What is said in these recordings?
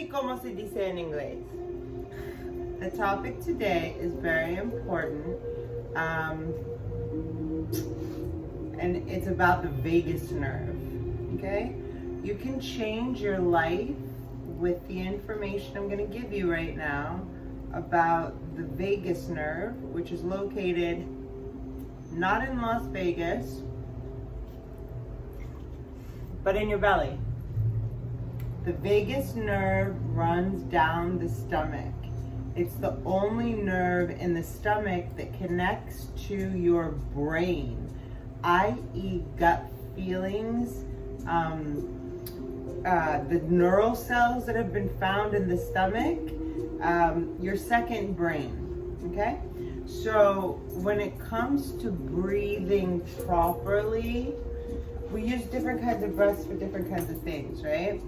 así como se dice en inglés. The topic today is very important, and it's about the vagus nerve, okay? You can change your life with the information I'm going to give you right now about the vagus nerve, which is located not in Las Vegas, but in your belly. The vagus nerve runs down the stomach. It's the only nerve in the stomach that connects to your brain, i.e. gut feelings, the neural cells that have been found in the stomach, your second brain, okay? So when it comes to breathing properly, we use different kinds of breaths for different kinds of things, right?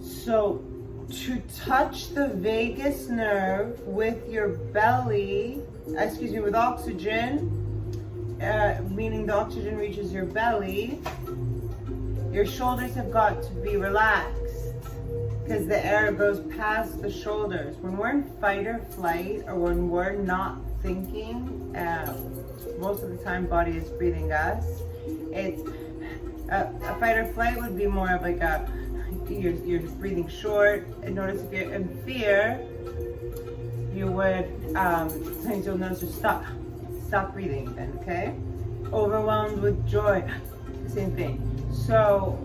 So to touch the vagus nerve with your belly, with oxygen, meaning the oxygen reaches your belly, your shoulders have got to be relaxed because the air goes past the shoulders. When we're in fight or flight, or when we're not thinking, most of the time body is breathing us. It's a fight or flight would be more of like you're breathing short. And notice if you're in fear, you would sometimes you'll notice you stop breathing then, okay? Overwhelmed with joy, same thing. So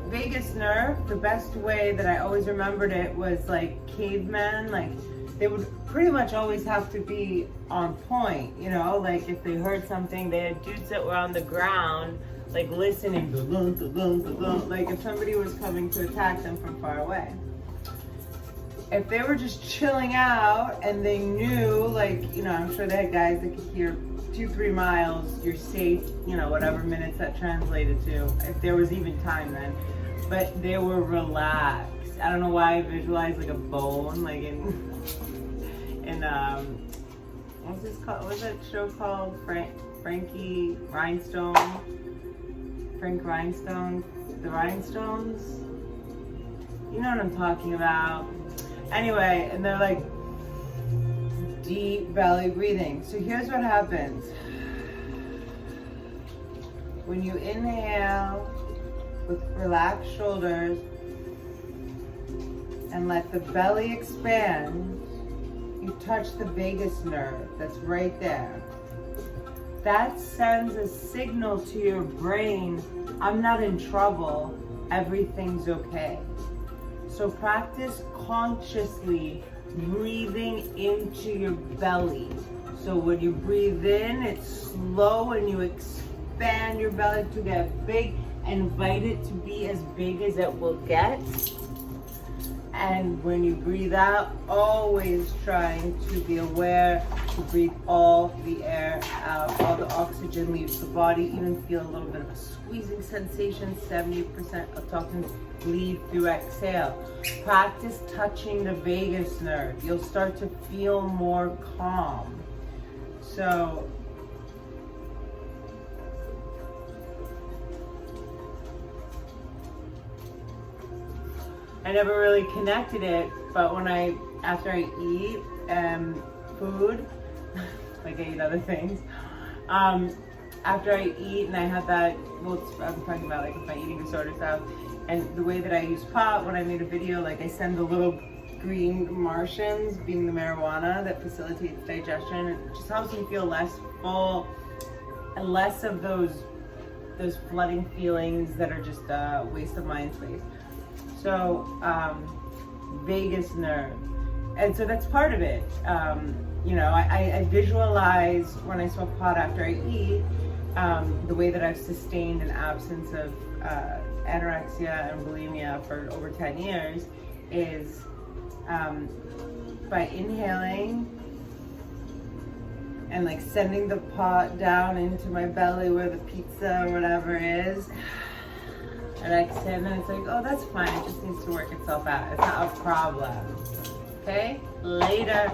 vagus nerve, the best way that I always remembered it was like cavemen, like they would pretty much always have to be on point, you know, like if they heard something, they had dudes that were on the ground like listening, like if somebody was coming to attack them from far away. If they were just chilling out and they knew, like, you know, I'm sure they had guys that could hear 2-3 miles, you're safe, you know, whatever minutes that translated to, if there was even time then. But they were relaxed. I don't know why I visualized like a bone, like in what's this called? What's that show called? Frank Rhinestone, the Rhinestones. You know what I'm talking about. Anyway, and they're like deep belly breathing. So here's what happens. When you inhale with relaxed shoulders and let the belly expand, you touch the vagus nerve that's right there. That sends a signal to your brain, I'm not in trouble, everything's okay. So practice consciously breathing into your belly. So when you breathe in, it's slow and you expand your belly to get big. Invite it to be as big as it will get. And when you breathe out, always trying to be aware to breathe all the air out. All the oxygen leaves the body. Even feel a little bit of a squeezing sensation. 70% of toxins leave through exhale. Practice touching the vagus nerve. You'll start to feel more calm. So I never really connected it, but after I eat food, like I eat other things, after I eat and I have that, well, I'm talking about like my eating disorder stuff, and the way that I use pot, when I made a video, like I send the little green Martians, being the marijuana that facilitates digestion. It just helps me feel less full and less of those flooding feelings that are just a waste of mind space. So vagus nerve, and so that's part of it. You know, I visualize when I smoke pot after I eat, the way that I've sustained an absence of anorexia and bulimia for over 10 years is by inhaling and like sending the pot down into my belly where the pizza or whatever is. And I exhale, and it's like, oh, that's fine. It just needs to work itself out. It's not a problem. Okay? Later.